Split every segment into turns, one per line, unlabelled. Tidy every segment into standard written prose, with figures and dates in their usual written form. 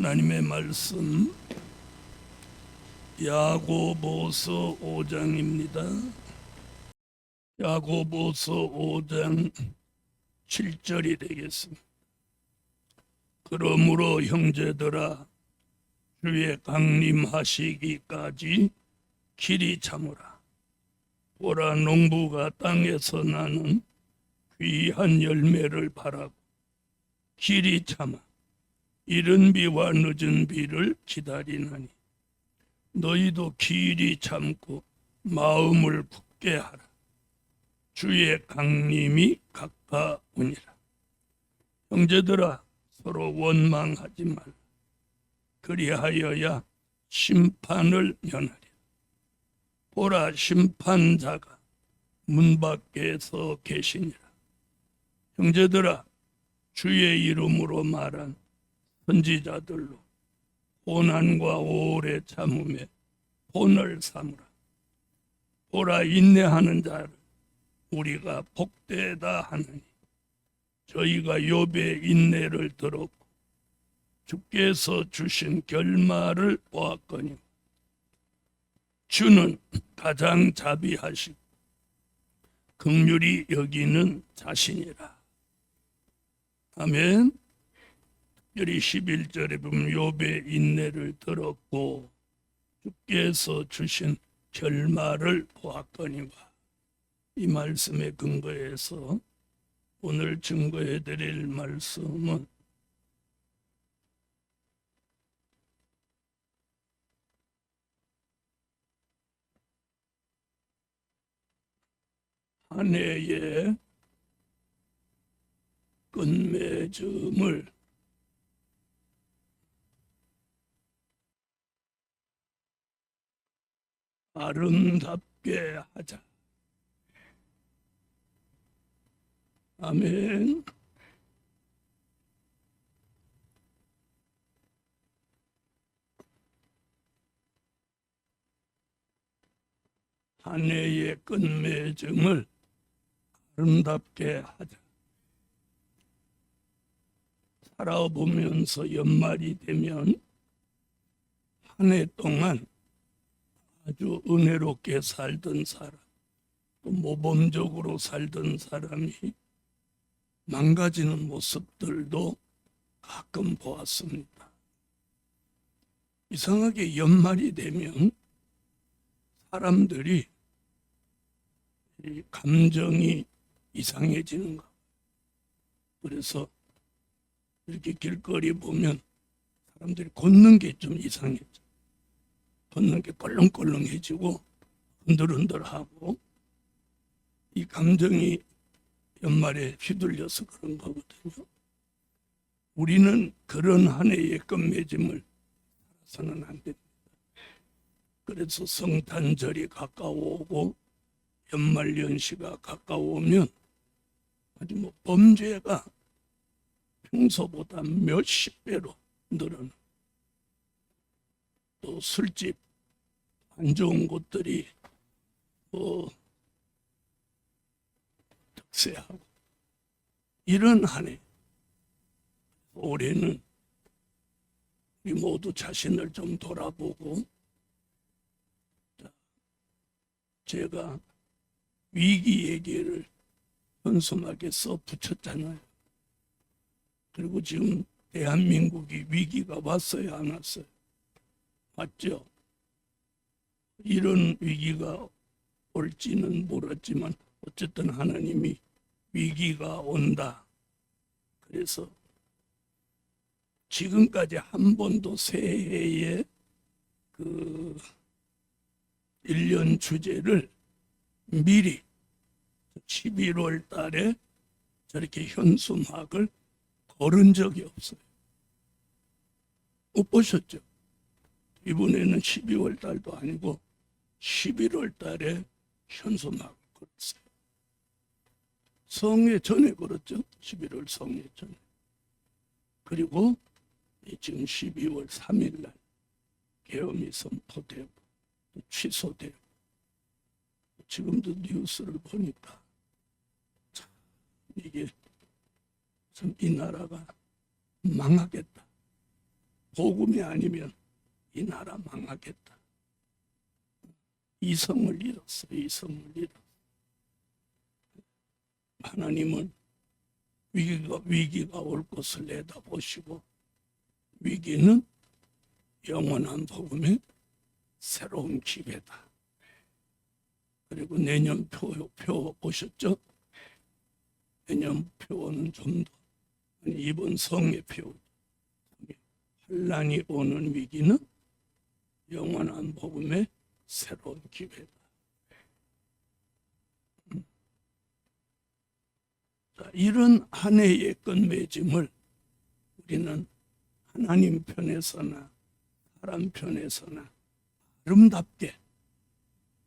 하나님의 말씀 야고보서 5장입니다. 야고보서 5장 7절이 되겠습니다. 그러므로 형제들아 주의 강림하시기까지 길이 참으라. 보라, 농부가 땅에서 나는 귀한 열매를 바라고 길이 참아 이른 비와 늦은 비를 기다리나니 너희도 길이 참고 마음을 굳게 하라. 주의 강림이 가까우니라. 형제들아 서로 원망하지 말라. 그리하여야 심판을 면하리라. 보라, 심판자가 문 밖에 서 계시니라. 형제들아 주의 이름으로 말한 선지자들로 고난과 오래 참음에 본을 삼으라. 보라, 인내하는 자를 우리가 복되다 하느니 저희가 욥의 인내를 들었고 주께서 주신 결말을 보았거니 주는 가장 자비하시고 긍휼히 여기는 자신이라. 아멘. 특별히 11절에 보면 욥의 인내를 들었고 주께서 주신 결말을 보았거니와, 이 말씀에 근거해서 오늘 증거해 드릴 말씀은 한 해의 끝맺음을 아름답게 하자. 아멘. 한 해의 끝맺음을 아름답게 하자. 살아보면서 연말이 되면 한 해 동안 아주 은혜롭게 살던 사람, 또 모범적으로 살던 사람이 망가지는 모습들도 가끔 보았습니다. 이상하게 연말이 되면 사람들이 이 감정이 이상해지는 거. 그래서 이렇게 길거리 보면 사람들이 걷는 게 좀 이상해져. 걷는 게 껄렁껄렁해지고 흔들흔들하고, 이 감정이 연말에 휘둘려서 그런 거거든요. 우리는 그런 한 해의 끝맺음을 살아서는 안 됩니다. 그래서 성탄절이 가까워오고 연말연시가 가까워오면 아주 범죄가 평소보다 몇십 배로 늘어나. 또 술집, 안 좋은 곳들이 득세하고 이런 한 해. 올해는 우리 모두 자신을 좀 돌아보고, 제가 위기 얘기를 현수막에 써 붙였잖아요. 그리고 지금 대한민국이 위기가 왔어요, 안 왔어요? 맞죠? 이런 위기가 올지는 모르지만 어쨌든 하나님이 위기가 온다. 그래서 지금까지 한 번도 새해에 그 1년 주제를 미리 11월 달에 저렇게 현수막을 걸은 적이 없어요. 못 보셨죠? 이번에는 12월 달도 아니고 11월 달에 현수막을 걸었어요. 성회 전에 걸었죠. 11월 성회 전에. 그리고 지금 12월 3일 날 계엄이 선포되고 또 취소되고, 지금도 뉴스를 보니까 참 이게 참 이 나라가 망하겠다, 복음이 아니면 이 나라 망하겠다. 이성을 잃었어. 이성을 잃었어. 하나님은 위기가 올 것을 내다보시고 위기는 영원한 복음의 새로운 기회다. 그리고 내년 표 보셨죠? 내년 표는 좀 더 이번 성의 표. 환란이 오는 위기는 영원한 복음의 새로운 기회다. 자, 이런 한 해의 끝맺음을 우리는 하나님 편에서나 사람 편에서나 아름답게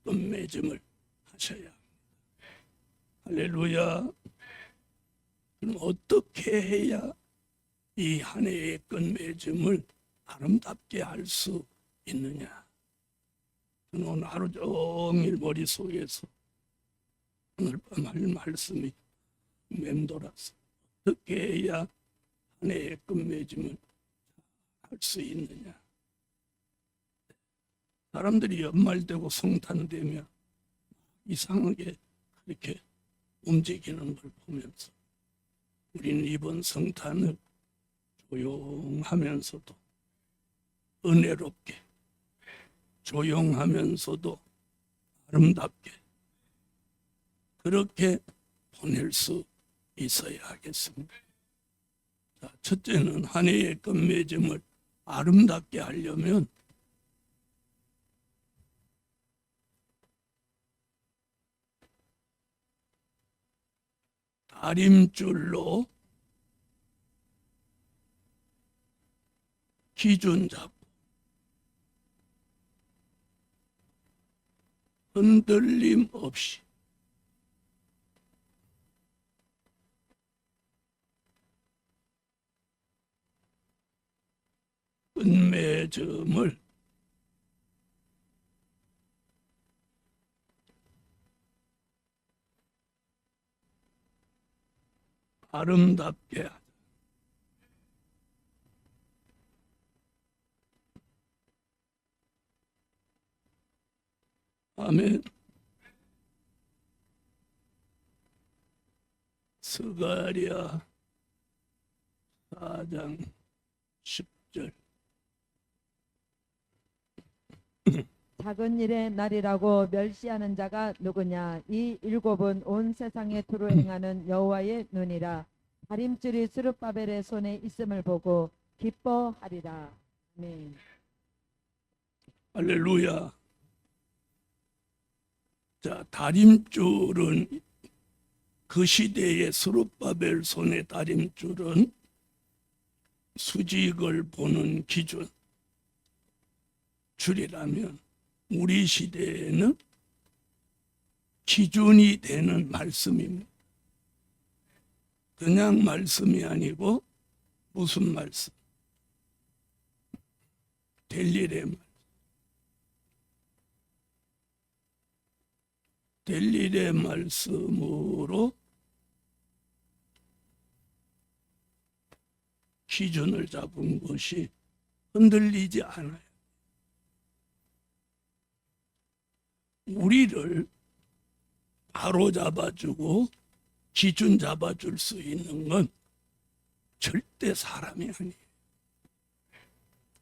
끝맺음을 하셔야 합니다. 할렐루야. 그럼 어떻게 해야 이 한 해의 끝맺음을 아름답게 할 수 있느냐? 저는 오늘 하루 종일 머릿속에서 오늘 밤 할 말씀이 맴돌았어. 어떻게 해야 한 해의 끝맺음을 할 수 있느냐? 사람들이 연말되고 성탄되면 이상하게 그렇게 움직이는 걸 보면서 우리는 이번 성탄을 조용하면서도 은혜롭게, 조용하면서도 아름답게 그렇게 보낼 수 있어야 하겠습니다. 자, 첫째는 한 해의 끝맺음을 아름답게 하려면 다림줄로 기준 잡고 흔들림 없이 끝맺음을 아름답게 하자. 아멘. 스가랴 4장 10절.
작은 일의 날이라고 멸시하는 자가 누구냐? 이 일곱은 온 세상에 두루 행하는 여호와의 눈이라. 다림줄이 스룹바벨의 손에 있음을 보고 기뻐하리라. 아멘.
할렐루야. 자, 다림줄은 그 시대의 스룹바벨 손의 다림줄은 수직을 보는 기준 줄이라면 우리 시대에는 기준이 되는 말씀입니다. 그냥 말씀이 아니고 무슨 말씀? 될 일의 말씀. 될 일의 말씀으로 기준을 잡은 것이 흔들리지 않아요. 우리를 바로 잡아주고 기준 잡아줄 수 있는 건 절대 사람이 아니에요.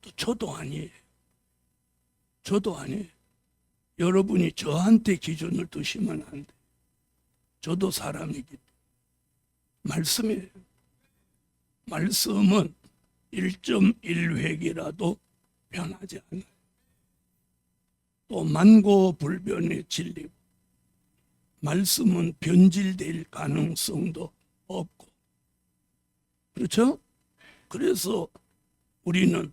또 저도 아니에요. 저도 아니에요. 여러분이 저한테 기준을 두시면 안 돼요. 저도 사람이기 때문에. 말씀이에요. 말씀은 1.1획이라도 변하지 않아요. 또 만고불변의 진리고 말씀은 변질될 가능성도 없고 그렇죠? 그래서 우리는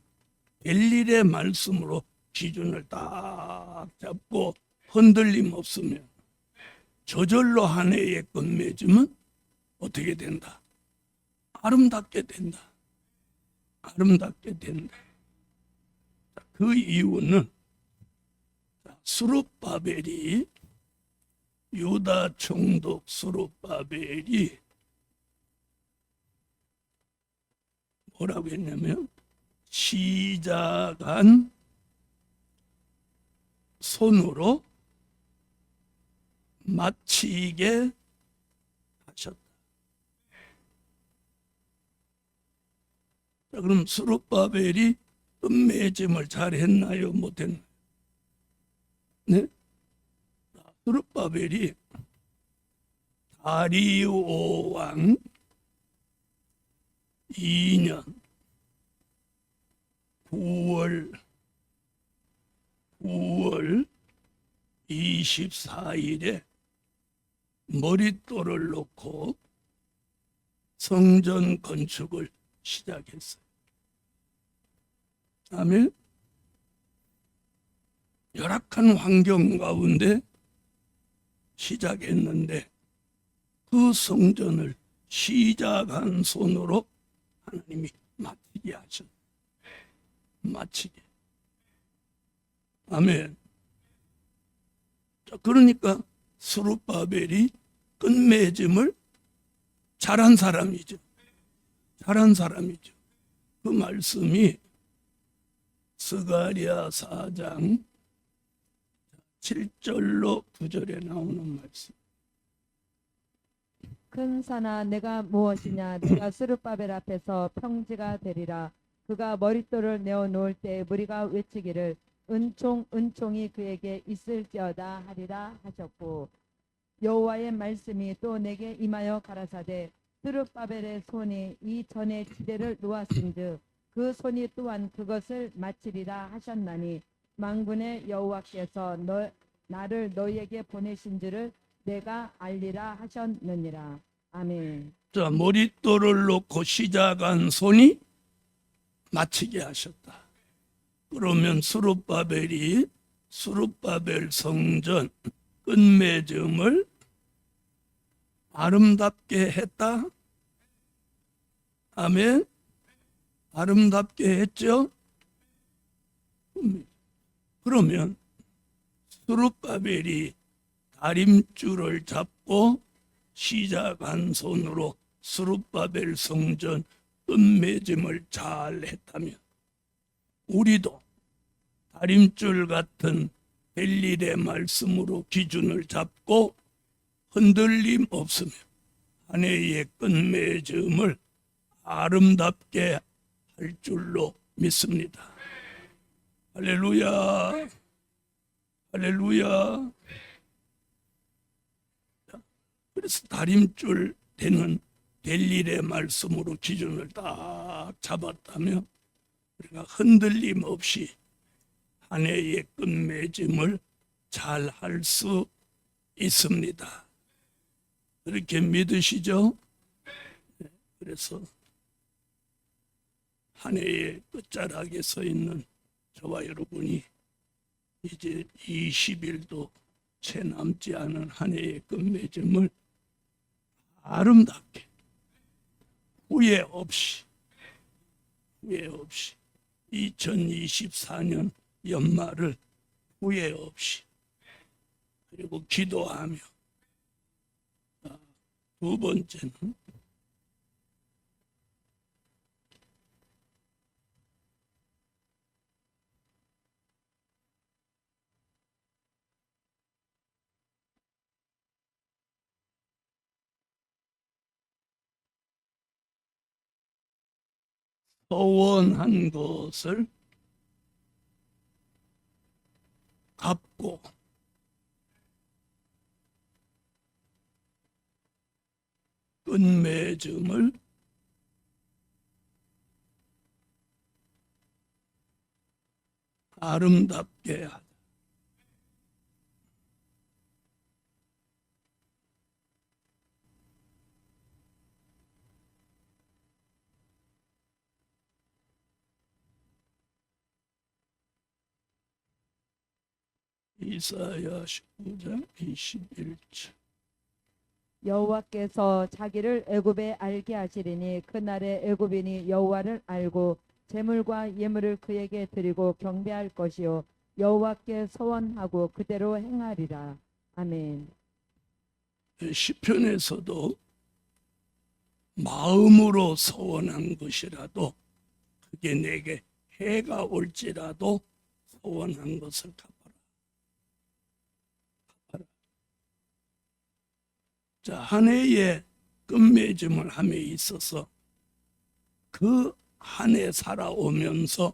벨릴의 말씀으로 기준을 딱 잡고 흔들림 없으면 저절로 한 해의 끝맺음은 어떻게 된다? 아름답게 된다. 아름답게 된다. 그 이유는 스룹바벨이 유다 총독 스룹바벨이 뭐라고 했냐면 시작한 손으로 마치게 하셨다. 자, 그럼 스룹바벨이 끝맺음을 잘 했나요? 못했나요? 네? 스룹바벨이 다리오 왕 2년 9월 24일에 머릿돌을 놓고 성전 건축을 시작했어요. 아멘. 열악한 환경 가운데 시작했는데 그 성전을 시작한 손으로 하나님이 마치게 하셨어요. 마치게. 아멘. 자, 그러니까 스룹바벨이 끝맺음을 잘한 사람이죠. 잘한 사람이죠. 그 말씀이 스가랴 4장 7절로 9절에 나오는 말씀.
큰 산아 내가 무엇이냐 내가 스룹바벨 앞에서 평지가 되리라. 그가 머릿돌을 내어 놓을 때 무리가 외치기를 은총 은총이 그에게 있을지어다 하리라 하셨고, 여호와의 말씀이 또 내게 임하여 가라사대 스룹바벨의 손이 이 전에 지대를 놓았은즉 그 손이 또한 그것을 마치리라 하셨나니 만군의 여호와께서 나를 너희에게 보내신 줄을 내가 알리라 하셨느니라. 아멘.
자, 머릿돌을 놓고 시작한 손이 마치게 하셨다. 그러면 스룹바벨이 스룹바벨 성전 끝맺음을 아름답게 했다. 아멘. 아름답게 했죠. 그러면 스룹바벨이 다림줄을 잡고 시작한 손으로 스룹바벨 성전 끝맺음을 잘 했다면 우리도 다림줄 같은 벨릴의 말씀으로 기준을 잡고 흔들림 없으며 한 해의 끝맺음을 아름답게 할 줄로 믿습니다. 할렐루야. 할렐루야. 그래서 다림줄 되는 벨릴의 말씀으로 기준을 딱 잡았다면 우리가 흔들림 없이 한 해의 끝맺음을 잘 할 수 있습니다. 그렇게 믿으시죠? 그래서 한 해의 끝자락에 서 있는 저와 여러분이 이제 20일도 채 남지 않은 한 해의 끝맺음을 아름답게 후회 없이 2024년 연말을 후회 없이 그리고 기도하며, 두 번째는 소원한 것을 갚고 끝맺음을 아름답게 하다. 이사야 19장 21절.
여호와께서 자기를 애굽에 알게 하시리니 그날에 애굽인이 여호와를 알고 제물과 예물을 그에게 드리고 경배할 것이요 여호와께 소원하고 그대로 행하리라. 아멘.
시편에서도 마음으로 소원한 것이라도 그게 내게 해가 올지라도 소원한 것을 갚아라. 갚아라. 자, 한 해에 끝맺음을 함에 있어서 그 한 해 살아오면서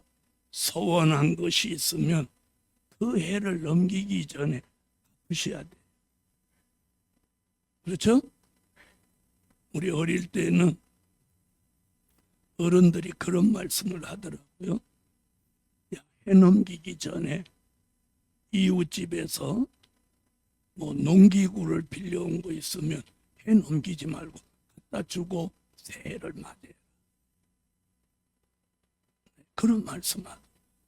소원한 것이 있으면 그 해를 넘기기 전에 갚으셔야 돼. 그렇죠? 우리 어릴 때는 어른들이 그런 말씀을 하더라고요. 야, 해 넘기기 전에 이웃집에서 뭐 농기구를 빌려온 거 있으면 해 넘기지 말고 갖다 주고 새해를 맞이해. 그런 말씀하고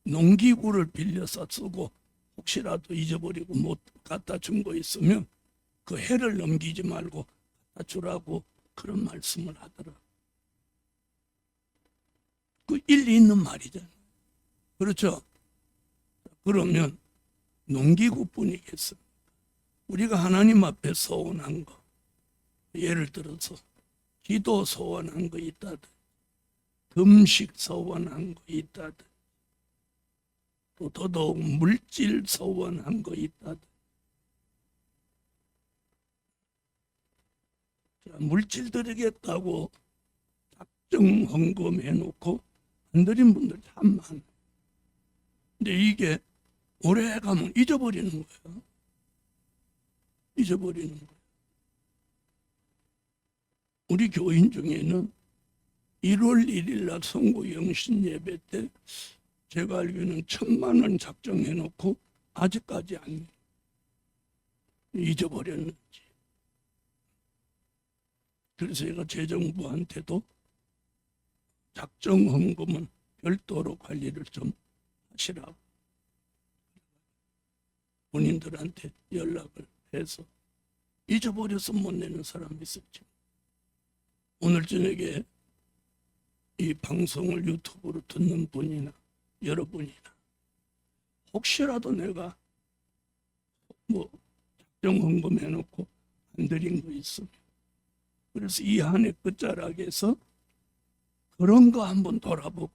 농기구를 빌려서 쓰고 혹시라도 잊어버리고 못 갖다 준 거 있으면 그 해를 넘기지 말고 갖다 주라고 그런 말씀을 하더라. 그 일리 있는 말이잖아요. 그렇죠? 그러면 농기구뿐이겠습니까? 우리가 하나님 앞에 소원한 거, 예를 들어서 기도 소원한 거 있다든, 금식 소원한 거 있다든, 또 더더욱 물질 소원한 거 있다든. 자, 물질 드리겠다고 작정 헌금해놓고 안 드린 분들 참 많아요. 근데 이게 오래 가면 잊어버리는 거예요. 잊어버리는 거예요. 우리 교인 중에는 1월 1일 날 성구 영신 예배 때 제가 알기로는 1,000만 원 작정해놓고 아직까지 안 잊어버렸는지. 그래서 제가 재정부한테도 작정 헌금은 별도로 관리를 좀 하시라고 본인들한테 연락을 해서 잊어버려서 못 내는 사람이 있었죠. 오늘 저녁에 이 방송을 유튜브로 듣는 분이나 여러분이나 혹시라도 내가 뭐 작정 헌금 해놓고 안 드린 거 있으면, 그래서 이 한 해 끝자락에서 그런 거 한번 돌아보고,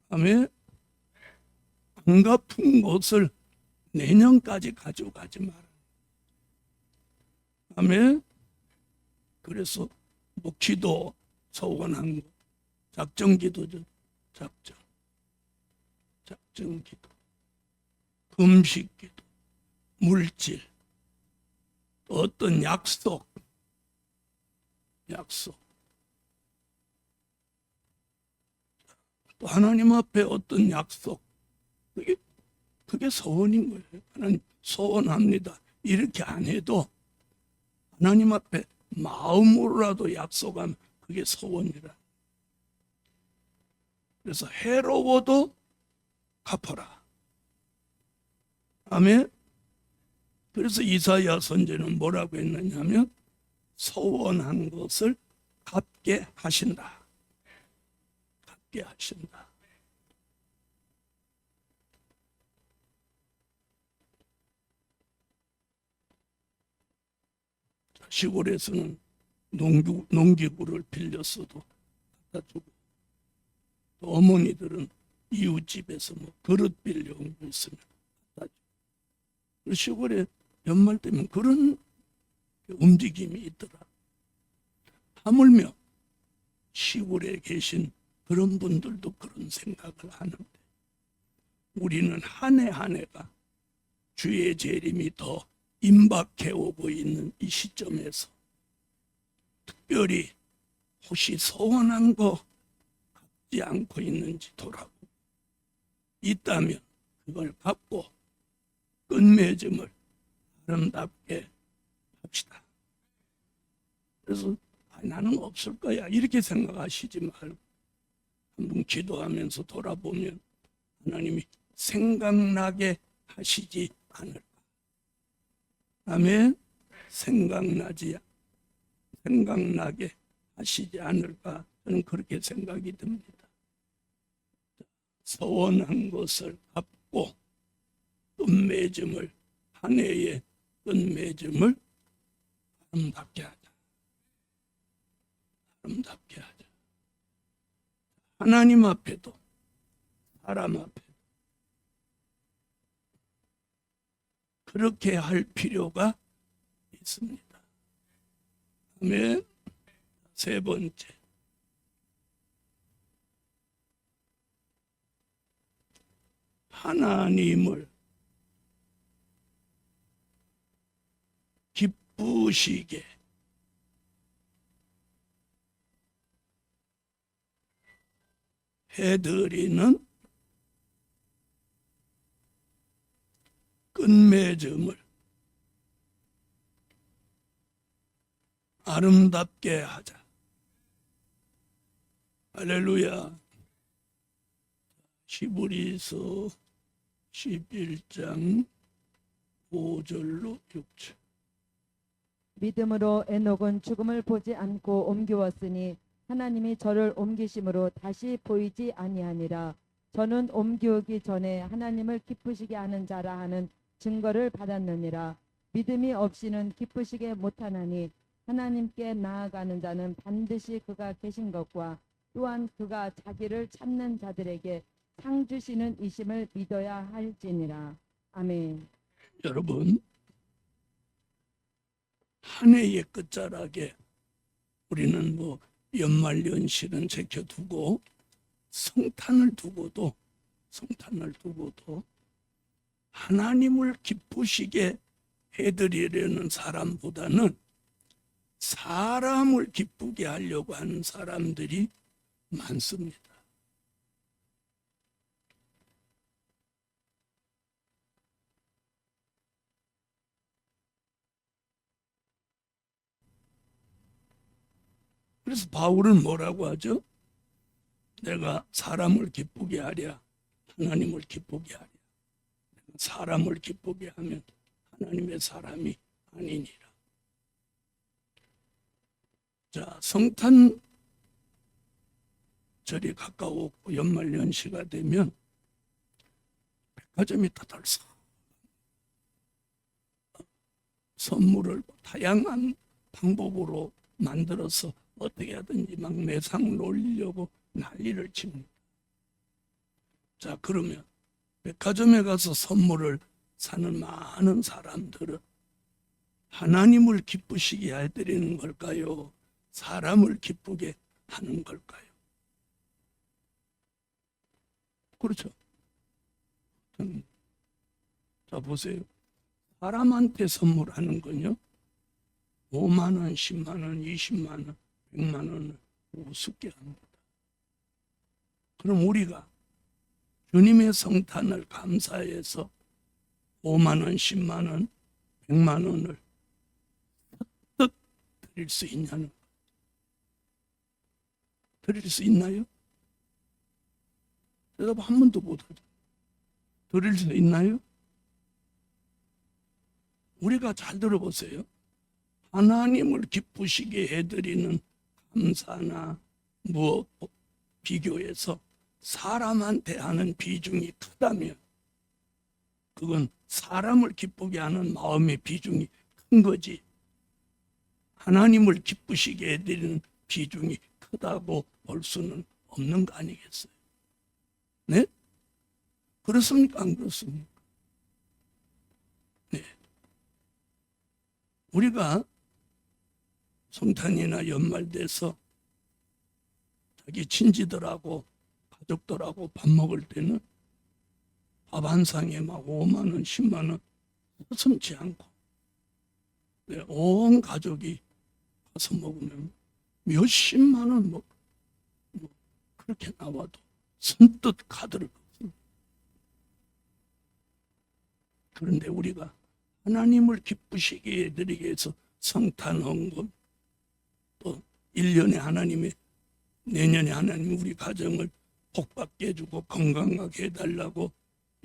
다음에 안 갚은 것을 내년까지 가져가지 마라. 다음에 그래서 뭐 기도 소원한 거, 작정 기도죠. 작정 기도, 금식 기도, 물질, 또 어떤 약속, 또 하나님 앞에 어떤 약속, 그게 소원인 거예요. 하나님 소원합니다. 이렇게 안 해도 하나님 앞에 마음으로라도 약속하면 그게 소원이라. 그래서 해로워도 갚아라. 아멘. 그래서 이사야 선지자는 뭐라고 했느냐면 소원한 것을 갚게 하신다. 갚게 하신다. 시골에서는 농기구를 빌렸어도 갖다 주고, 또 어머니들은 이웃집에서 뭐 그릇 빌려온 거 있으면 갖다 주고. 시골에 연말 되면 그런 움직임이 있더라. 하물며 시골에 계신 그런 분들도 그런 생각을 하는데, 우리는 한 해 한 해가 주의 재림이 더 임박해 오고 있는 이 시점에서 특별히 혹시 소원한 거 갚지 않고 있는지 돌아보고, 있다면 그걸 갚고 끝맺음을 아름답게 합시다. 그래서 나는 없을 거야 이렇게 생각하시지 말고 한번 기도하면서 돌아보면 하나님이 생각나게 하시지 않을까. 아멘. 생각나게 하시지 않을까, 저는 그렇게 생각이 듭니다. 소원한 것을 갚고 끝맺음을, 한 해의 끝맺음을 아름답게 하자. 아름답게 하자. 하나님 앞에도 사람 앞에 그렇게 할 필요가 있습니다. 아멘. 세 번째, 하나님을 기쁘시게 해드리는 끝맺음을 아름답게 하자. 할렐루야. 히브리서 11장 5절로 6절.
믿음으로 에녹은 죽음을 보지 않고 옮기웠으니 하나님이 저를 옮기심으로 다시 보이지 아니하니라. 저는 옮기우기 전에 하나님을 기쁘시게 하는 자라 하는 증거를 받았느니라. 믿음이 없이는 기쁘시게 못하나니 하나님께 나아가는 자는 반드시 그가 계신 것과 또한 그가 자기를 찾는 자들에게 상 주시는 이심을 믿어야 할지니라. 아멘.
여러분, 한 해의 끝자락에 우리는 뭐 연말연시는 제껴두고 성탄을 두고도 하나님을 기쁘시게 해드리려는 사람보다는 사람을 기쁘게 하려고 하는 사람들이 많습니다. 그래서 바울은 뭐라고 하죠? 내가 사람을 기쁘게 하랴, 하나님을 기쁘게 하랴. 사람을 기쁘게 하면 하나님의 사람이 아니니라. 자, 성탄절이 가까웠고 연말연시가 되면 백화점이 다달서 선물을 다양한 방법으로 만들어서 어떻게 하든지 막 매상 놀리려고 난리를 칩니다. 자, 그러면 백화점에 가서 선물을 사는 많은 사람들은 하나님을 기쁘시게 해드리는 걸까요? 사람을 기쁘게 하는 걸까요? 그렇죠. 자, 보세요. 사람한테 선물하는 건요, 5만 원, 10만 원, 20만 원, 100만 원을 우습게 합니다. 그럼 우리가 주님의 성탄을 감사해서 5만 원, 10만 원, 100만 원을 헛떡 드릴 수 있냐는 거. 드릴 수 있나요? 대답 한 번도 못하죠. 드릴 수 있나요? 우리가 잘 들어보세요. 하나님을 기쁘시게 해드리는 감사나 무엇 비교해서 사람한테 하는 비중이 크다면 그건 사람을 기쁘게 하는 마음의 비중이 큰 거지, 하나님을 기쁘시게 해드리는 비중이 크다고 볼 수는 없는 거 아니겠어요? 네? 그렇습니까? 안 그렇습니까? 네. 우리가 성탄이나 연말 돼서 자기 친지들하고 가족들하고 밥 먹을 때는 밥 한 상에 막 5만 원, 10만 원 서슴지 않고, 네, 온 가족이 가서 먹으면 몇십만 원 뭐 그렇게 나와도 선뜻 카드를 걷습니다. 그런데 우리가 하나님을 기쁘시게 해드리기 위해서 성탄 헌금, 또 1년에 하나님의, 내년에 하나님 우리 가정을 복받게 해주고 건강하게 해달라고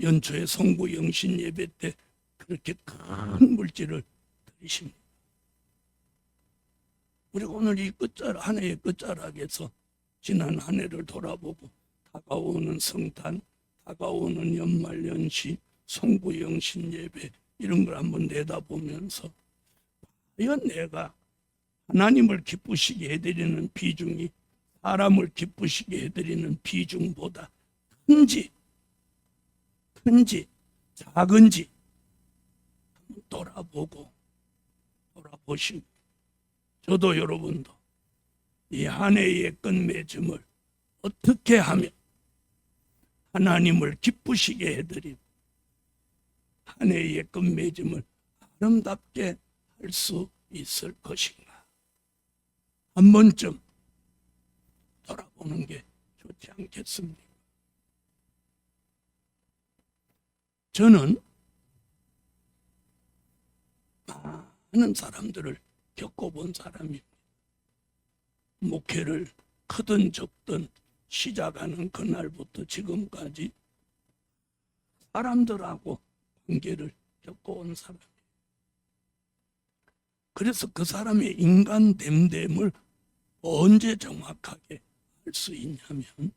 연초에 성부 영신 예배 때 그렇게 큰 물질을 드리십니다. 우리가 오늘 이 끝자락, 한 해의 끝자락에서 지난 한 해를 돌아보고 다가오는 성탄, 다가오는 연말연시, 성부 영신 예배 이런 걸 한번 내다보면서 과연 내가 하나님을 기쁘시게 해드리는 비중이 사람을 기쁘시게 해드리는 비중보다 큰지 큰지 작은지 돌아보시고 저도 여러분도 이 한 해의 끝맺음을 어떻게 하면 하나님을 기쁘시게 해드리고 한 해의 끝맺음을 아름답게 할 수 있을 것인가, 한 번쯤 돌아보는 게 좋지 않겠습니까? 저는 많은 사람들을 겪어본 사람입니다. 목회를 크든 적든 시작하는 그날부터 지금까지 사람들하고 관계를 겪어온 사람이에요. 그래서 그 사람의 인간 됨됨을 언제 정확하게 할 수 있냐면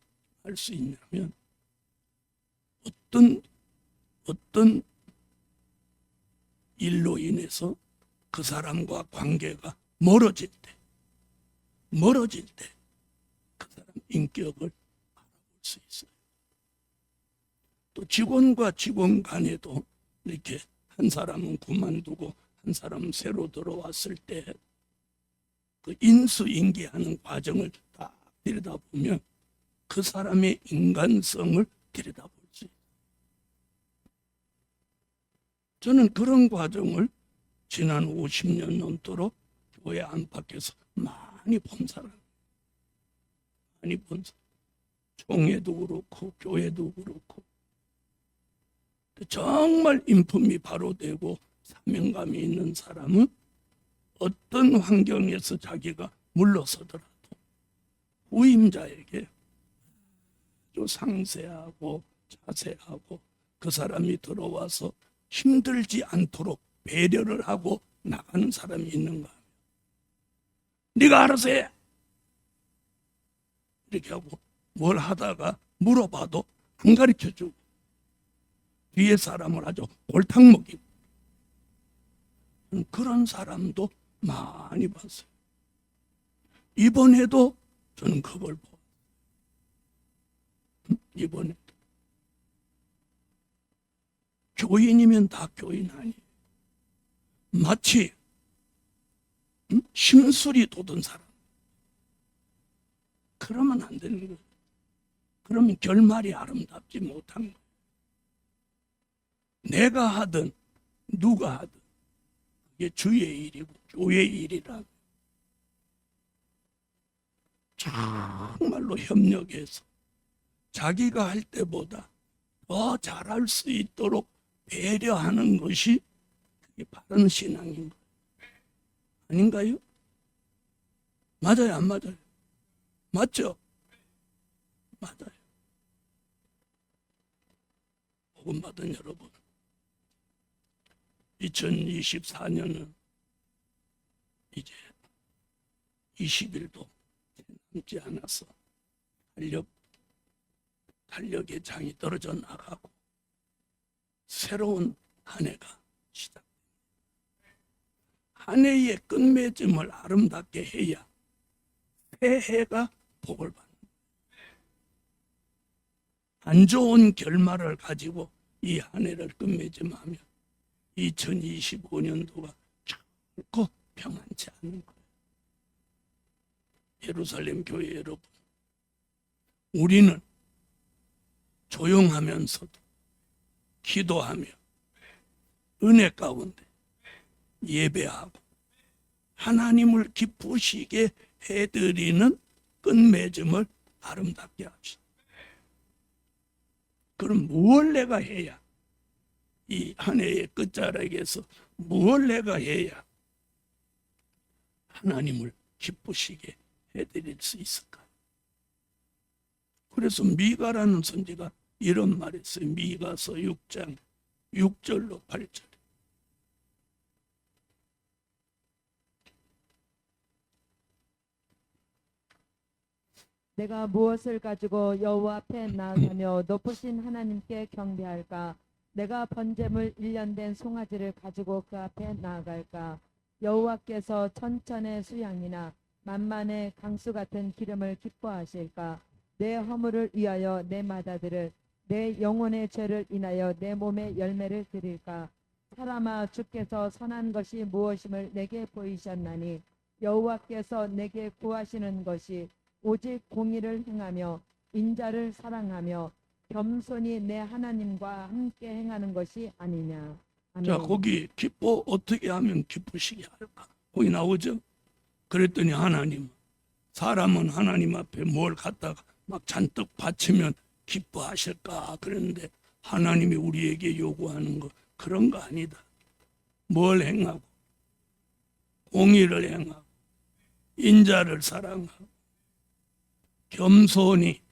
어떤 일로 인해서 그 사람과 관계가 멀어질 때 그 사람 인격을 알아볼 수 있어요. 또 직원과 직원 간에도 이렇게 한 사람은 그만두고 한 사람은 새로 들어왔을 때 그 인수인계하는 과정을 딱 들여다보면 그 사람의 인간성을 들여다볼 수 있어요. 저는 그런 과정을 지난 50년 넘도록 교회 안팎에서 많이 본 사람, 총회도 그렇고 교회도 그렇고, 정말 인품이 바로 되고 사명감이 있는 사람은 어떤 환경에서 자기가 물러서더라도 후임자에게 아주 상세하고 자세하고 그 사람이 들어와서 힘들지 않도록 배려를 하고 나가는 사람이 있는가 하면 네가 알아서 해 이렇게 하고, 뭘 하다가 물어봐도 안 가르쳐주고 뒤에 사람을 아주 골탕 먹이고, 그런 사람도 많이 봤어요. 이번에도 저는 그걸 보고, 이번에도 교인이면 다 교인 아니에요. 마치 심술이 돋은 사람, 그러면 안 되는 거예요. 그러면 결말이 아름답지 못한 거예요. 내가 하든 누가 하든 그게 주의 일이고 교회의 일이라 정말로 협력해서 자기가 할 때보다 더 잘할 수 있도록 배려하는 것이 그게 바른 신앙인 거예요. 아닌가요? 맞아요, 안 맞아요? 맞죠? 맞아요. 복음 받은 여러분, 2024년은 이제 20일도 남지 않아서 달력의 장이 떨어져 나가고 새로운 한 해가 시작됩니다. 한 해의 끝맺음을 아름답게 해야 새해가 복을 받는 거예요. 안 좋은 결말을 가지고 이 한 해를 끝맺음하면 2025년도가 결코 평안치 않은 거예요. 예루살렘 교회 여러분, 우리는 조용하면서도 기도하며 은혜 가운데 예배하고 하나님을 기쁘시게 해드리는 끝맺음을 아름답게 합시다. 그럼 무엇을 내가 해야, 이 한 해의 끝자락에서 무엇을 내가 해야 하나님을 기쁘시게 해드릴 수 있을까? 그래서 미가라는 선지가 이런 말했어요. 미가서 6장 6절로 8절.
내가 무엇을 가지고 여호와 앞에 나아가며 높으신 하나님께 경배할까? 내가 번제물 1년 된 송아지를 가지고 그 앞에 나아갈까? 여호와께서 천천의 수양이나 만만의 강수 같은 기름을 기뻐하실까? 내 허물을 위하여 내 마다들을 내 영혼의 죄를 인하여 내 몸의 열매를 드릴까? 사람아, 주께서 선한 것이 무엇임을 내게 보이셨나니 여호와께서 내게 구하시는 것이 오직 공의를 행하며 인자를 사랑하며 겸손히 내 하나님과 함께 행하는 것이 아니냐.
자,
아멘.
거기 기뻐 어떻게 하면 기쁘시게 할까? 거기 나오죠. 그랬더니 하나님, 사람은 하나님 앞에 뭘 갖다가 막 잔뜩 바치면 기뻐하실까? 그랬는데 하나님이 우리에게 요구하는 거 그런 거 아니다. 뭘 행하고 공의를 행하고 인자를 사랑하고 겸손히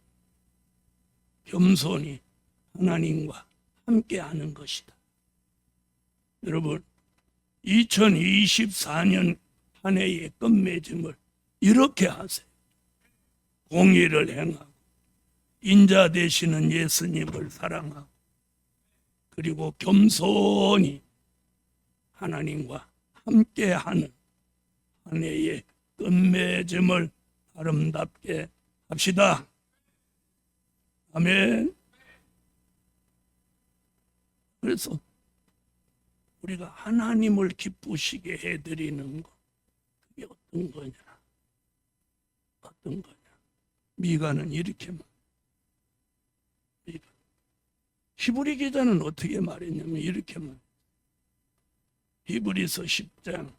하나님과 함께하는 것이다. 여러분, 2024년 한 해의 끝맺음을 이렇게 하세요. 공의를 행하고 인자 되시는 예수님을 사랑하고 그리고 겸손히 하나님과 함께하는 한 해의 끝맺음을 아름답게 합시다. 아멘. 그래서 우리가 하나님을 기쁘시게 해드리는 것, 그게 어떤 거냐? 어떤 거냐? 미가는 이렇게 말해요. 히브리 기자는 어떻게 말했냐면 이렇게 말해요. 히브리서 10장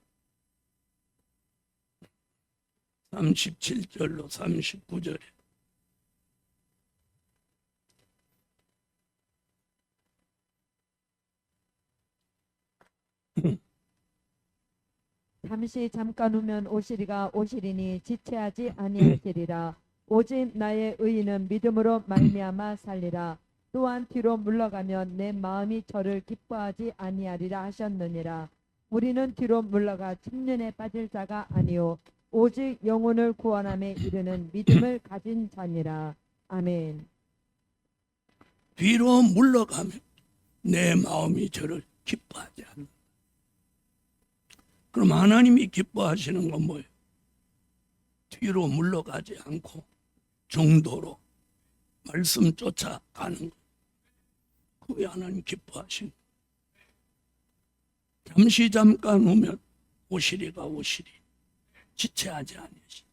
37절로 39절에
잠시 잠깐 후면 오시리가 오시리니 지체하지 아니하시리라. 오직 나의 의인은 믿음으로 말미암아 살리라. 또한 뒤로 물러가면 내 마음이 저를 기뻐하지 아니하리라 하셨느니라. 우리는 뒤로 물러가 침륜에 빠질 자가 아니요 오직 영혼을 구원함에 이르는 믿음을 가진 자니라. 아멘.
뒤로 물러가면 내 마음이 저를 기뻐하지 않는다. 그럼 하나님이 기뻐하시는 건 뭐예요? 뒤로 물러가지 않고 정도로 말씀 쫓아가는 거. 그게 하나님 기뻐하시는 거예요. 잠시 잠깐 오면 오시리가 오시리 지체하지 아니하시.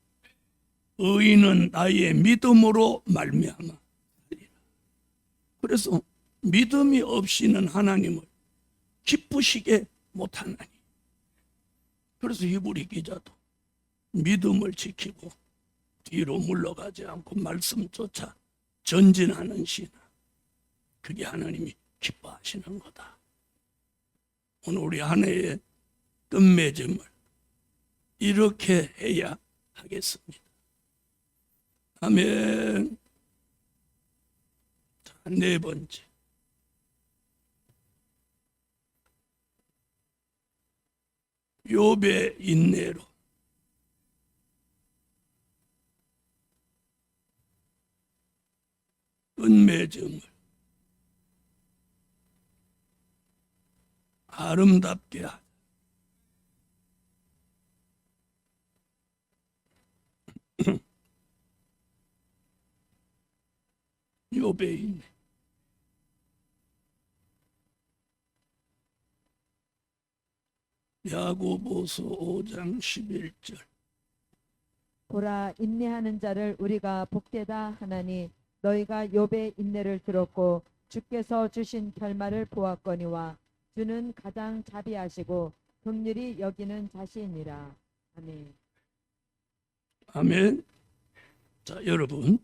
의인은 나의 믿음으로 말미암아 살리라. 그래서 믿음이 없이는 하나님을 기쁘시게 못하나니. 그래서 히브리 기자도 믿음을 지키고 뒤로 물러가지 않고 말씀 쫓아 전진하는 신앙, 그게 하나님이 기뻐하시는 거다. 오늘 우리 한 해의 끝맺음을 이렇게 해야 하겠습니다. 아멘. 자, 네 번째, 욥의 인내로 끝맺음을 아름답게 하자. 욥의 인내. 야고보서 5장 11절.
보라, 인내하는 자를 우리가 복되다 하나니 너희가 욥의 인내를 들었고 주께서 주신 결말을 보았거니와 주는 가장 자비하시고 긍휼히 여기는 자시니라. 아멘.
아멘. 자, 여러분,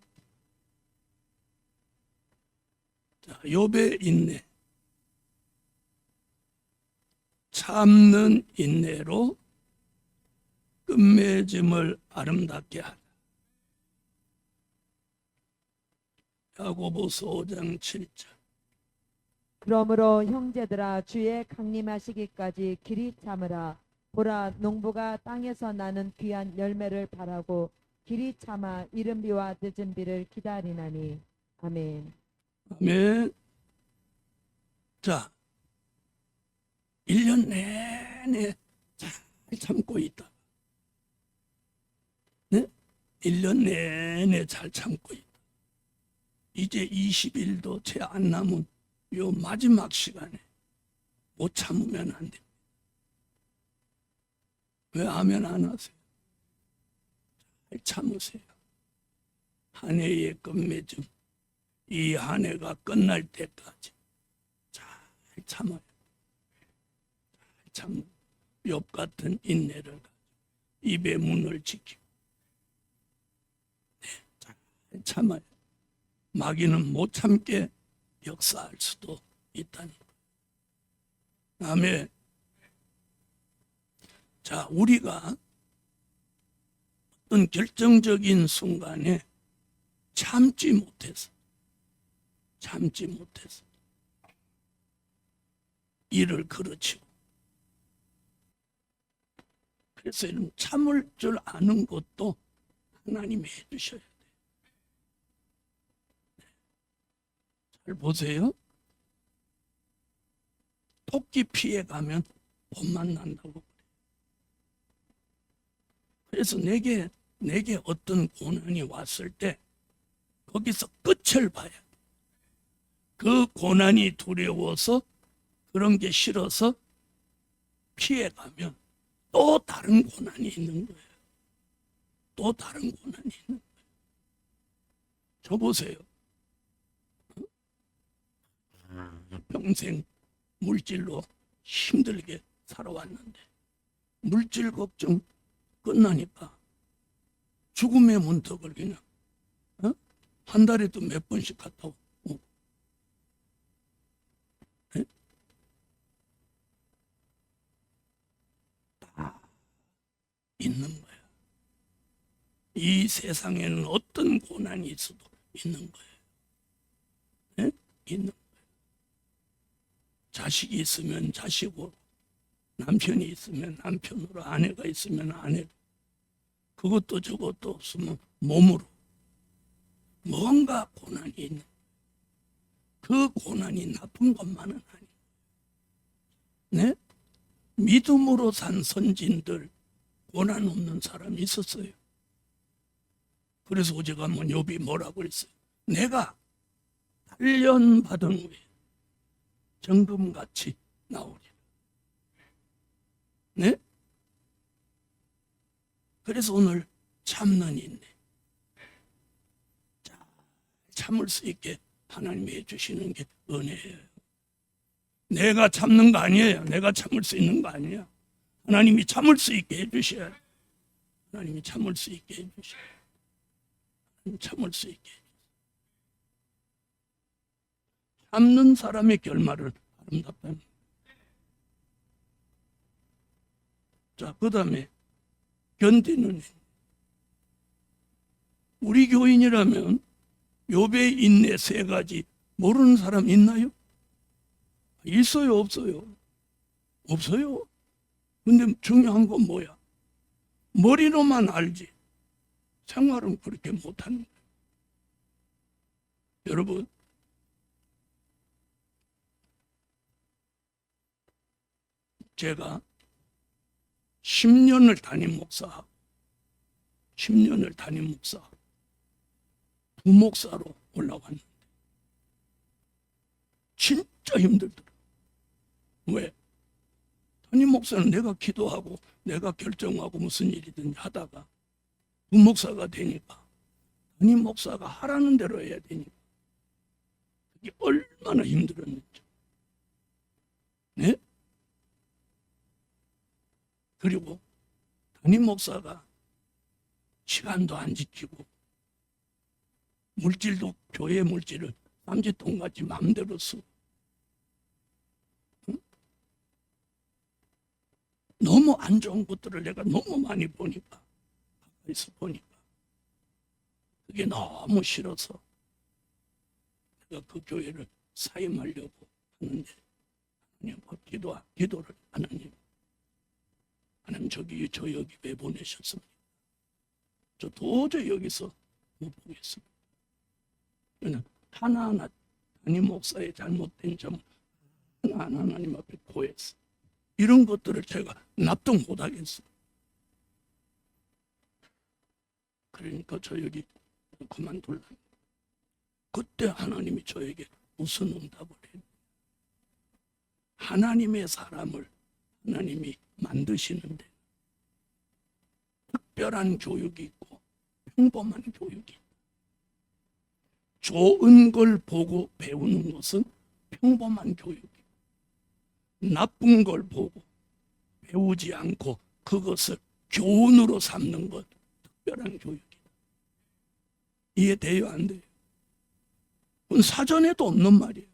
자, 욥의 인내, 참는 인내로 끝맺음을 아름답게 하라. 야고보서 5장 7절.
그러므로 형제들아, 주의 강림하시기까지 길이 참으라. 보라, 농부가 땅에서 나는 귀한 열매를 바라고 길이 참아 이른 비와 늦은 비를 기다리나니. 아멘.
아멘. 자, 1년 내내 잘 참고 있다. 네? 1년 내내 잘 참고 있다. 이제 20일도 채 안 남은 요 마지막 시간에 못 참으면 안 됩니다. 왜 아멘 안 하세요? 잘 참으세요. 한 해의 끝맺음, 이 한 해가 끝날 때까지 잘 참아요. 잘 참는 욥 같은 인내를 가지고 입의 문을 지키고 잘 참아요. 마귀는 못 참게 역사할 수도 있다니. 다음에 자, 우리가 어떤 결정적인 순간에 참지 못해서 일을 그르치고, 그래서 이런 참을 줄 아는 것도 하나님이 해주셔야 돼요. 잘 보세요. 토끼 피해 가면 봄만 난다고. 그래서 내게 어떤 고난이 왔을 때 거기서 끝을 봐야 돼. 그 고난이 두려워서 그런 게 싫어서 피해 가면 또 다른 고난이 있는 거예요. 또 다른 고난이 있는 거예요. 저 보세요. 평생 물질로 힘들게 살아왔는데 물질 걱정 끝나니까 죽음의 문턱을 그냥 한 달에도 몇 번씩 갔다 오고. 다 있는 거야. 이 세상에는 어떤 고난이 있어도 있는 거예요. 있는 거예요. 자식이 있으면 자식으로, 남편이 있으면 남편으로, 아내가 있으면 아내로, 그것도 저것도 없으면 몸으로 뭔가 고난이 있는 거예요. 그 고난이 나쁜 것만은 아니에요. 네? 믿음으로 산 선진들 고난 없는 사람이 있었어요. 그래서 어제가 욥이 뭐라고 그랬어요? 내가 8년 받은 후에 정금같이 나오리라. 네? 그래서 오늘 참는 인내, 참을 수 있게 하나님이 해주시는 게 은혜예요. 내가 참는 거 아니에요. 내가 참을 수 있는 거 아니야. 하나님이 참을 수 있게 해주셔야 돼. 하나님이 참을 수 있게 해주셔야 돼. 참을 수 있게 해주셔야 돼. 참는 사람의 결말은 아름답다는 거예요. 자, 그 다음에 견디는. 우리 교인이라면 욥의 인내 3가지 모르는 사람 있나요? 있어요, 없어요? 없어요. 근데 중요한 건 뭐야? 머리로만 알지 생활은 그렇게 못하는 거예요. 여러분, 제가 10년을 담임 목사하고 10년을 담임 목사하고 부목사로 올라왔는데 진짜 힘들더라고요. 왜? 담임 목사는 내가 기도하고 내가 결정하고 무슨 일이든지 하다가 부목사가 되니까 담임 목사가 하라는 대로 해야 되니까 그게 얼마나 힘들었는지. 네? 그리고 담임 목사가 시간도 안 지키고 물질도 교회 물질을 쌈짓돈같이 마음대로 쓰고, 응? 너무 안 좋은 것들을 내가 너무 많이 보니까, 가까이서 보니까 그게 너무 싫어서 내가 그 교회를 사임하려고 하는데 기도를 하나님 저 여기 왜 보내셨습니까? 저 도저히 여기서 못 보겠습니다. 그냥 하나하나 담임 목사의 잘못된 점 하나하나 하나님 앞에 고했어. 이런 것들을 제가 납득 못하겠어요. 그러니까 저 여기 그만둘라. 그때 하나님이 저에게 무슨 응답을 했냐? 하나님의 사람을 하나님이 만드시는데 특별한 교육이 있고 평범한 교육이 있다. 좋은 걸 보고 배우는 것은 평범한 교육이고, 나쁜 걸 보고 배우지 않고 그것을 교훈으로 삼는 것, 특별한 교육이다. 이해돼요, 안 돼요? 그건 사전에도 없는 말이에요.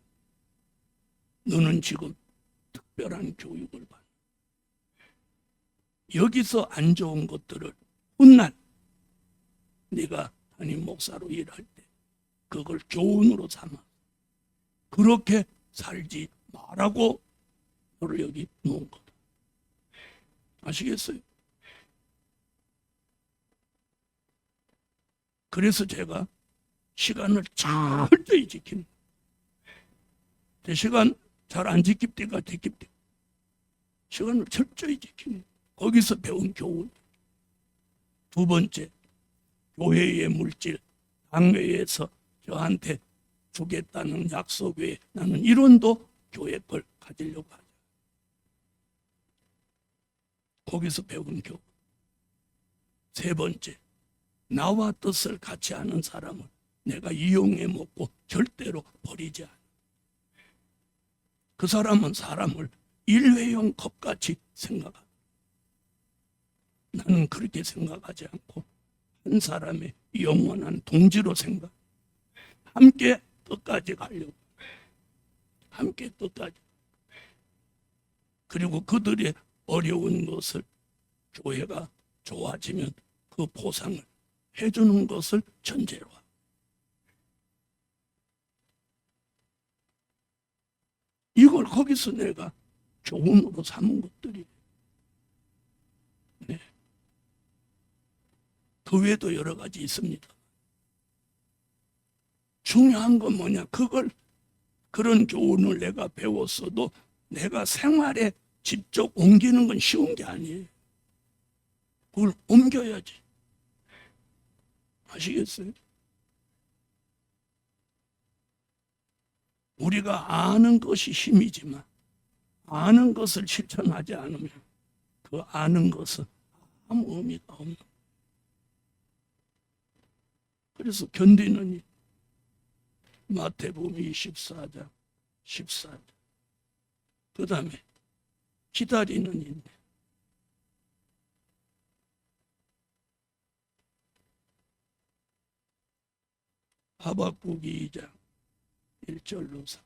너는 지금 특별한 교육을 받는, 여기서 안 좋은 것들을 훗날 네가 담임 목사로 일할 때 그걸 교훈으로 삼아 그렇게 살지 말라고 너를 여기 놓은 거다. 아시겠어요? 그래서 제가 시간을 철저히 지키는, 제 시간 잘 안 지킬 때가 지킬 때 시간을 철저히 지키는, 거기서 배운 교훈. 두 번째, 교회의 물질, 당회에서 저한테 주겠다는 약속 외에 나는 이론도 교회 걸 가지려고 하죠. 거기서 배운 교훈. 세 번째, 나와 뜻을 같이 하는 사람을 내가 이용해 먹고 절대로 버리지 않아. 그 사람은 사람을 일회용 컵같이 생각한다. 나는 그렇게 생각하지 않고 한 사람의 영원한 동지로 생각, 함께 끝까지 가려고, 함께 끝까지. 그리고 그들의 어려운 것을 교회가 좋아지면 그 보상을 해주는 것을 전제로 하고, 이걸 거기서 내가 교훈으로 삼은 것들이. 네. 그 외에도 여러 가지 있습니다. 중요한 건 뭐냐? 그런 교훈을 내가 배웠어도 내가 생활에 직접 옮기는 건 쉬운 게 아니에요. 그걸 옮겨야지. 아시겠어요? 우리가 아는 것이 힘이지만 아는 것을 실천하지 않으면 그 아는 것은 아무 의미가 없는 거예요. 그래서 견디는 일, 마태복음 24장 14절. 그 다음에 기다리는 인내. 하박국 2장 1절로 3.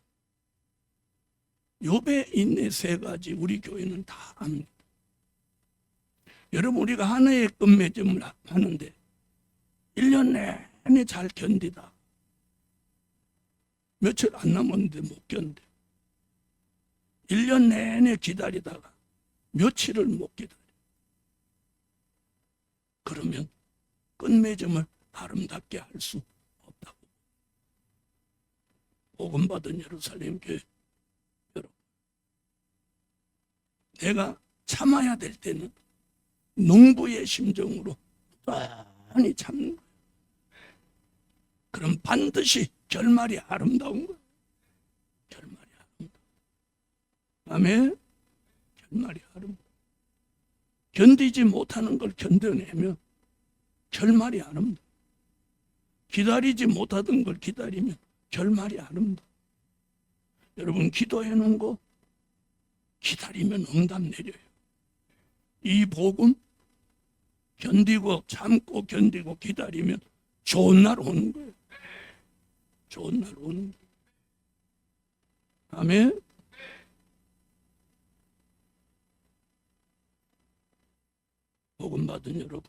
욥의 인내 세 가지 우리 교회는 다 압니다. 여러분, 우리가 하나의 끝맺음을 하는데 1년 내내 잘 견디다 며칠 안 남았는데 못 견뎌. 1년 내내 기다리다가 며칠을 못 기다려. 그러면 끝맺음을 아름답게 할 수 없다고. 복음받은 예루살렘 교회 여러분, 내가 참아야 될 때는 농부의 심정으로 많이 참는 거예요. 그럼 반드시 결말이 아름다운 거예요. 결말이 아름다워. 아멘. 결말이 아름다워. 견디지 못하는 걸 견뎌내면 결말이 아름다워. 기다리지 못하던 걸 기다리면 결말이 아름다워. 여러분, 기도해 놓은 거 기다리면 응답 내려요. 이 복음 견디고 참고 견디고 기다리면 좋은 날 오는 거예요. 좋은 날 오는 거예요. 아멘. 복음 받은 여러분,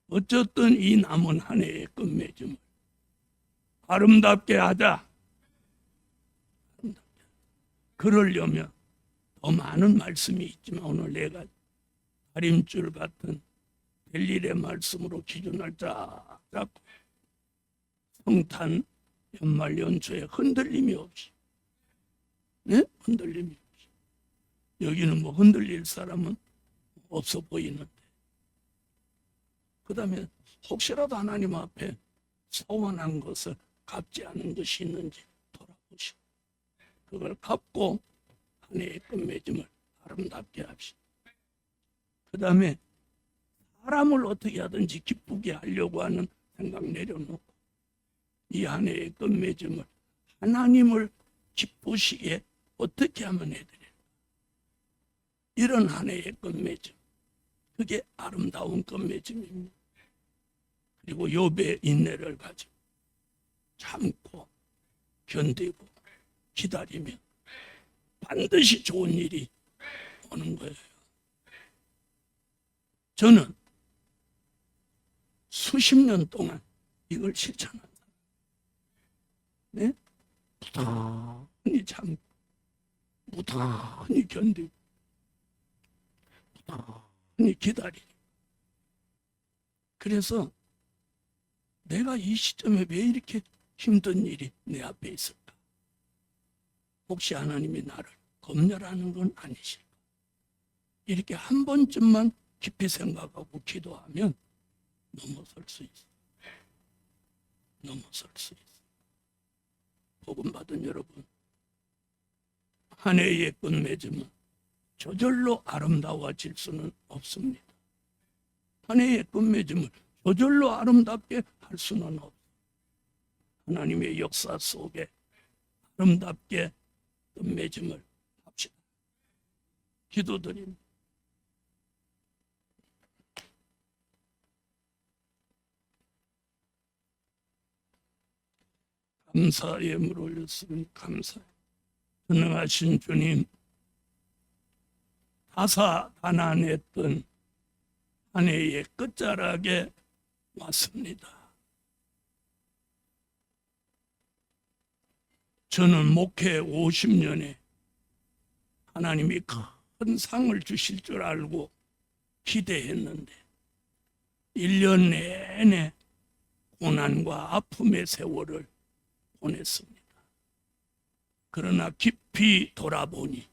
어쨌든 이 남은 한 해의 끝맺음을 아름답게 하자. 그러려면 더 많은 말씀이 있지만 오늘 내가 다림줄 같은 벨일의 말씀으로 기준을 쫙 잡고 성탄 연말 연초에 흔들림이 없이, 네? 흔들림이 없이. 여기는 뭐 흔들릴 사람은 없어 보이는데, 그 다음에 혹시라도 하나님 앞에 소원한 것을 갚지 않은 것이 있는지 돌아보시고 그걸 갚고 한 해의 끝맺음을 아름답게 합시다. 그 다음에 사람을 어떻게 하든지 기쁘게 하려고 하는 생각 내려놓고 이 한 해의 끝맺음을 하나님을 기쁘시게 어떻게 하면 해드릴까? 이런 한 해의 끝맺음, 그게 아름다운 끝맺음입니다. 그리고 욥의 인내를 가지고 참고 견디고 기다리면 반드시 좋은 일이 오는 거예요. 저는 수십 년 동안 이걸 실천한 사람. 네? 무단히 참고 무단히 견디고 무단히 기다리고. 그래서 내가 이 시점에 왜 이렇게 힘든 일이 내 앞에 있을까? 혹시 하나님이 나를 검열하는 건 아니실까? 이렇게 한 번쯤만 깊이 생각하고 기도하면 넘어설 수 있어. 넘어설 수 있어. 복음 받은 여러분, 한 해의 끝맺음은 저절로 아름다워질 수는 없습니다. 한 해의 끝맺음을 저절로 아름답게 할 수는 없어요. 하나님의 역사 속에 아름답게 끝맺음을 합시다. 기도드립니다. 감사의 예물 올렸으니 감사해요. 전능하신 주님, 다사다난했던 한 해의 끝자락에 왔습니다. 저는 목회 50년에 하나님이 큰 상을 주실 줄 알고 기대했는데 1년 내내 고난과 아픔의 세월을 보냈습니다. 그러나 깊이 돌아보니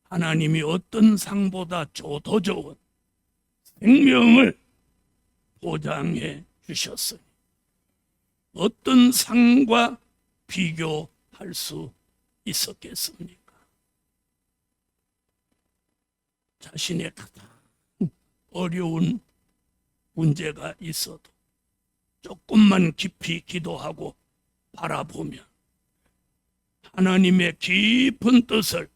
하나님이 어떤 상보다 더 좋은 생명을 보장해 주셨으니 어떤 상과 비교할 수 있었겠습니까? 자신의 가장 어려운 문제가 있어도 조금만 깊이 기도하고 바라보면 하나님의 깊은 뜻을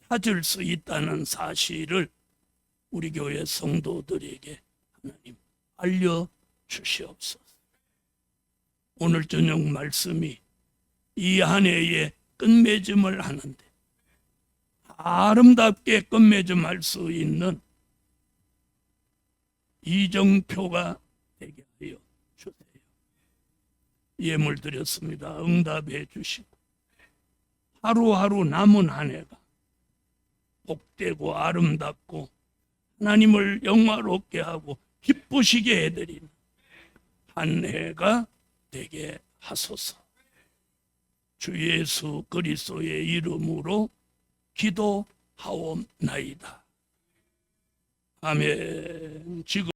찾을 수 있다는 사실을 우리 교회 성도들에게 하나님 알려주시옵소서. 오늘 저녁 말씀이 이 한 해의 끝맺음을 하는데 아름답게 끝맺음할 수 있는 이정표가 되게 하여 주세요. 예물 드렸습니다. 응답해 주시고 하루하루 남은 한 해가 복되고 아름답고 하나님을 영화롭게 하고 기쁘시게 해드리는 한 해가 되게 하소서. 주 예수 그리스도의 이름으로 기도하옵나이다. 아멘. 지금